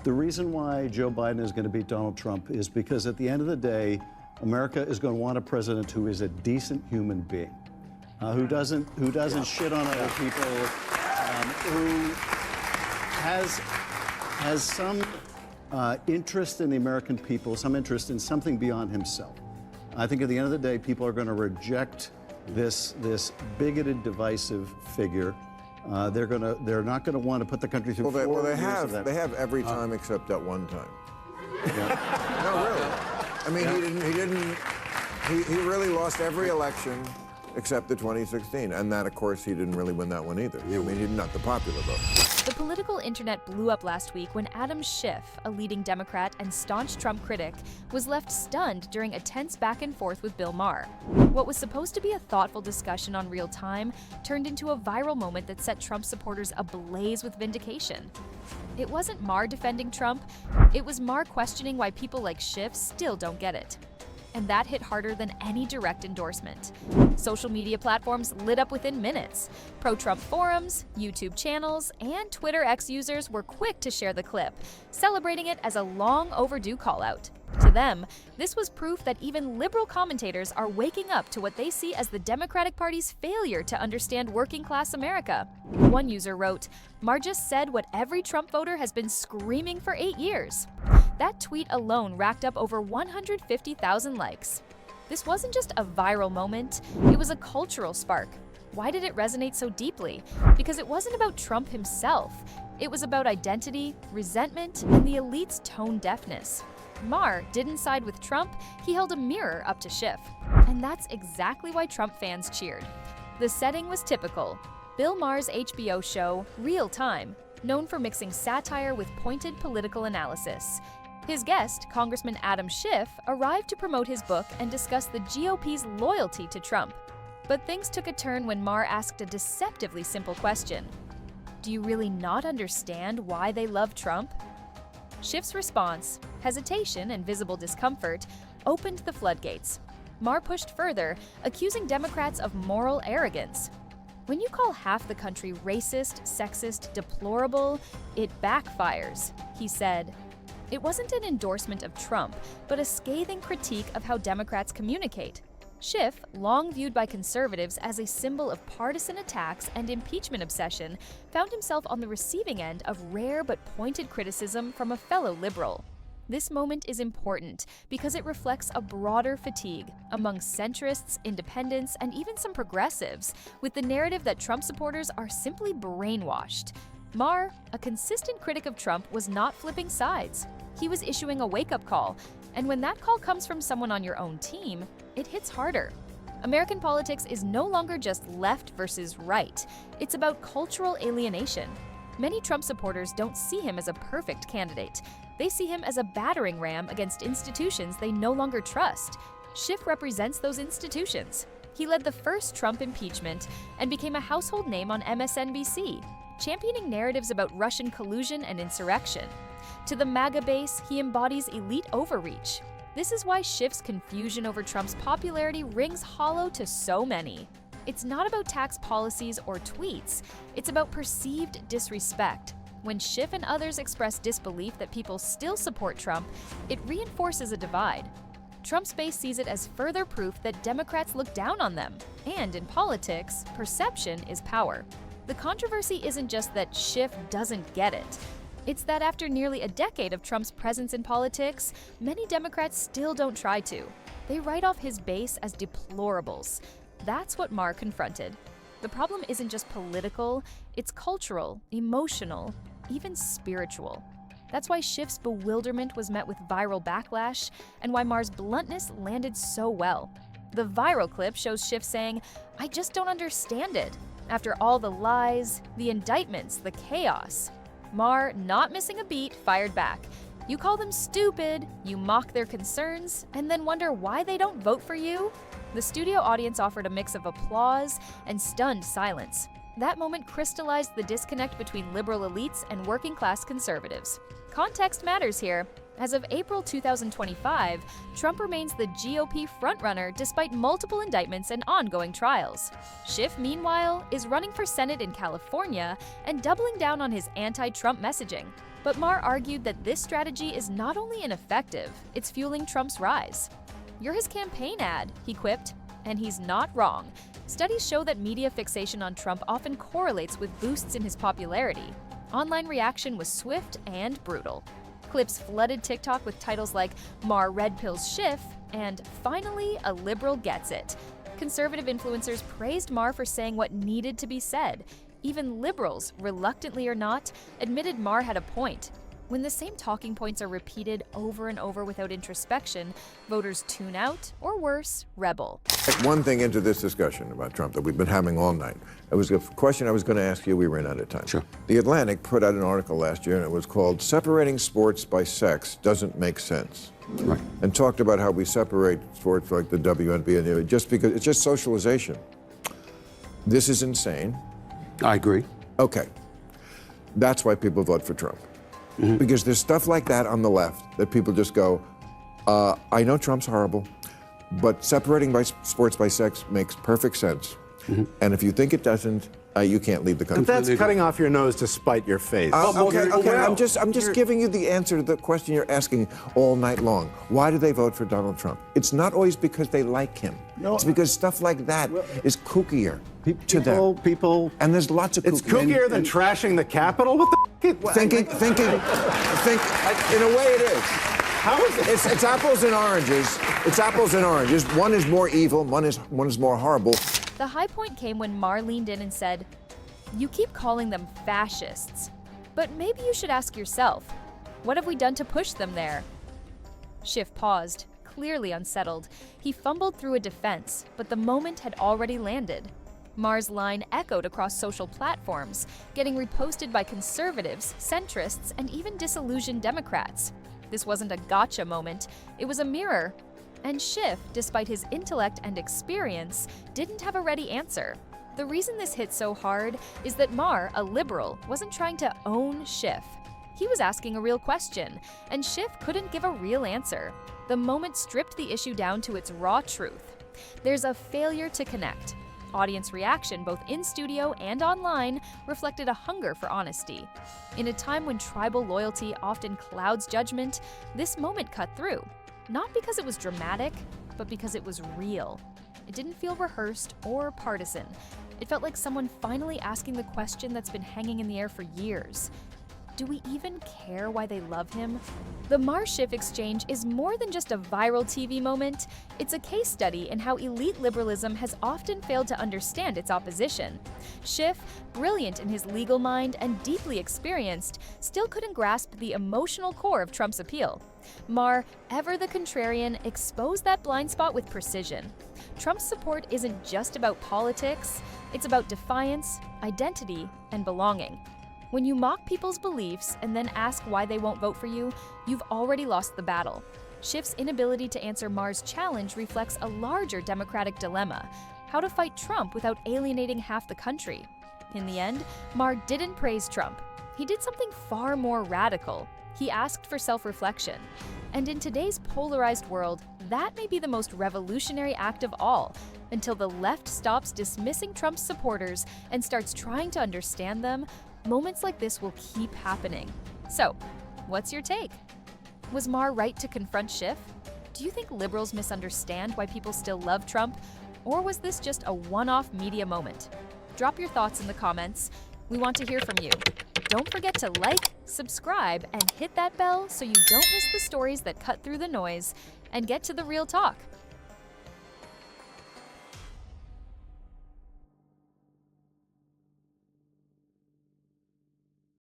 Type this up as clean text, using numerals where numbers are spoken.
The reason why Joe Biden is going to beat Donald Trump is because at the end of the day, America is going to want a president who is a decent human being, who doesn't shit on other people, who has some interest in the American people, some interest in something beyond himself. I think at the end of the day, people are going to reject this bigoted, divisive figure. They're not going to want to put the country through. Well, they have every time except that one time. Yeah. No, really. I mean, he really lost every election except the 2016, and that, of course, he didn't really win that one either. I mean, he's not the popular vote. The political internet blew up last week when Adam Schiff, a leading Democrat and staunch Trump critic, was left stunned during a tense back and forth with Bill Maher. What was supposed to be a thoughtful discussion on real time turned into a viral moment that set Trump supporters ablaze with vindication. It wasn't Maher defending Trump, it was Maher questioning why people like Schiff still don't get it. And that hit harder than any direct endorsement. Social media platforms lit up within minutes. Pro-Trump forums, YouTube channels, and Twitter X users were quick to share the clip, celebrating it as a long overdue call-out. To them, this was proof that even liberal commentators are waking up to what they see as the Democratic Party's failure to understand working-class America. One user wrote, "Maher just said what every Trump voter has been screaming for 8 years." That tweet alone racked up over 150,000 likes. This wasn't just a viral moment, it was a cultural spark. Why did it resonate so deeply? Because it wasn't about Trump himself. It was about identity, resentment, and the elite's tone deafness. Maher didn't side with Trump, he held a mirror up to Schiff. And that's exactly why Trump fans cheered. The setting was typical. Bill Maher's HBO show, Real Time, known for mixing satire with pointed political analysis. His guest, Congressman Adam Schiff, arrived to promote his book and discuss the GOP's loyalty to Trump. But things took a turn when Maher asked a deceptively simple question. Do you really not understand why they love Trump? Schiff's response, hesitation and visible discomfort, opened the floodgates. Maher pushed further, accusing Democrats of moral arrogance. When you call half the country racist, sexist, deplorable, it backfires, he said. It wasn't an endorsement of Trump, but a scathing critique of how Democrats communicate. Schiff, long viewed by conservatives as a symbol of partisan attacks and impeachment obsession, found himself on the receiving end of rare but pointed criticism from a fellow liberal. This moment is important because it reflects a broader fatigue among centrists, independents, and even some progressives, with the narrative that Trump supporters are simply brainwashed. Maher, a consistent critic of Trump, was not flipping sides. He was issuing a wake-up call, and when that call comes from someone on your own team, it hits harder. American politics is no longer just left versus right. It's about cultural alienation. Many Trump supporters don't see him as a perfect candidate. They see him as a battering ram against institutions they no longer trust. Schiff represents those institutions. He led the first Trump impeachment and became a household name on MSNBC, championing narratives about Russian collusion and insurrection. To the MAGA base, he embodies elite overreach. This is why Schiff's confusion over Trump's popularity rings hollow to so many. It's not about tax policies or tweets, it's about perceived disrespect. When Schiff and others express disbelief that people still support Trump, it reinforces a divide. Trump's base sees it as further proof that Democrats look down on them. And in politics, perception is power. The controversy isn't just that Schiff doesn't get it. It's that after nearly a decade of Trump's presence in politics, many Democrats still don't try to. They write off his base as deplorables. That's what Maher confronted. The problem isn't just political, it's cultural, emotional, even spiritual. That's why Schiff's bewilderment was met with viral backlash, and why Maher's bluntness landed so well. The viral clip shows Schiff saying, "I just don't understand it," after all the lies, the indictments, the chaos. Maher, not missing a beat, fired back. You call them stupid, you mock their concerns, and then wonder why they don't vote for you? The studio audience offered a mix of applause and stunned silence. That moment crystallized the disconnect between liberal elites and working-class conservatives. Context matters here. As of April 2025, Trump remains the GOP frontrunner despite multiple indictments and ongoing trials. Schiff, meanwhile, is running for Senate in California and doubling down on his anti-Trump messaging. But Maher argued that this strategy is not only ineffective, it's fueling Trump's rise. "You're his campaign ad," he quipped, and he's not wrong. Studies show that media fixation on Trump often correlates with boosts in his popularity. Online reaction was swift and brutal. Clips flooded TikTok with titles like "Maher Red Pills Schiff" and "Finally, a Liberal Gets It." Conservative influencers praised Maher for saying what needed to be said. Even liberals, reluctantly or not, admitted Maher had a point. When the same talking points are repeated over and over without introspection, voters tune out, or worse, rebel. One thing into this discussion about Trump that we've been having all night. It was a question I was going to ask you. We ran out of time. Sure. The Atlantic put out an article last year, and it was called "Separating Sports by Sex Doesn't Make Sense." Right. And talked about how we separate sports like the WNBA and just because it's just socialization. This is insane. I agree. Okay. That's why people vote for Trump. Because there's stuff like that on the left that people just go, I know Trump's horrible, but separating by sports by sex makes perfect sense. And if you think it doesn't, you can't leave the country. But that's cutting off your nose to spite your face. Okay. I'm just giving you the answer to the question you're asking all night long. Why do they vote for Donald Trump? It's not always because they like him. No, it's because stuff like that is kookier to them. People, And there's lots of It's kookier than trashing the Capitol? What the f***? Think, in a way it is. How is it? It's apples and oranges. It's apples and oranges. One is more evil, one is more horrible. The high point came when Maher leaned in and said, "You keep calling them fascists, but maybe you should ask yourself, what have we done to push them there?" Schiff paused, clearly unsettled. He fumbled through a defense, but the moment had already landed. Maher's line echoed across social platforms, getting reposted by conservatives, centrists, and even disillusioned Democrats. This wasn't a gotcha moment, it was a mirror. And Schiff, despite his intellect and experience, didn't have a ready answer. The reason this hit so hard is that Maher, a liberal, wasn't trying to own Schiff. He was asking a real question, and Schiff couldn't give a real answer. The moment stripped the issue down to its raw truth. There's a failure to connect. Audience reaction, both in studio and online, reflected a hunger for honesty. In a time when tribal loyalty often clouds judgment, this moment cut through. Not because it was dramatic, but because it was real. It didn't feel rehearsed or partisan. It felt like someone finally asking the question that's been hanging in the air for years. Do we even care why they love him? The Maher-Schiff exchange is more than just a viral TV moment. It's a case study in how elite liberalism has often failed to understand its opposition. Schiff, brilliant in his legal mind and deeply experienced, still couldn't grasp the emotional core of Trump's appeal. Maher, ever the contrarian, exposed that blind spot with precision. Trump's support isn't just about politics, it's about defiance, identity, and belonging. When you mock people's beliefs and then ask why they won't vote for you, you've already lost the battle. Schiff's inability to answer Maher's challenge reflects a larger democratic dilemma: how to fight Trump without alienating half the country. In the end, Maher didn't praise Trump. He did something far more radical. He asked for self-reflection. And in today's polarized world, that may be the most revolutionary act of all, until the left stops dismissing Trump's supporters and starts trying to understand them. Moments like this will keep happening. So, what's your take? Was Maher right to confront Schiff? Do you think liberals misunderstand why people still love Trump? Or was this just a one-off media moment? Drop your thoughts in the comments. We want to hear from you. Don't forget to like, subscribe, and hit that bell so you don't miss the stories that cut through the noise and get to the real talk.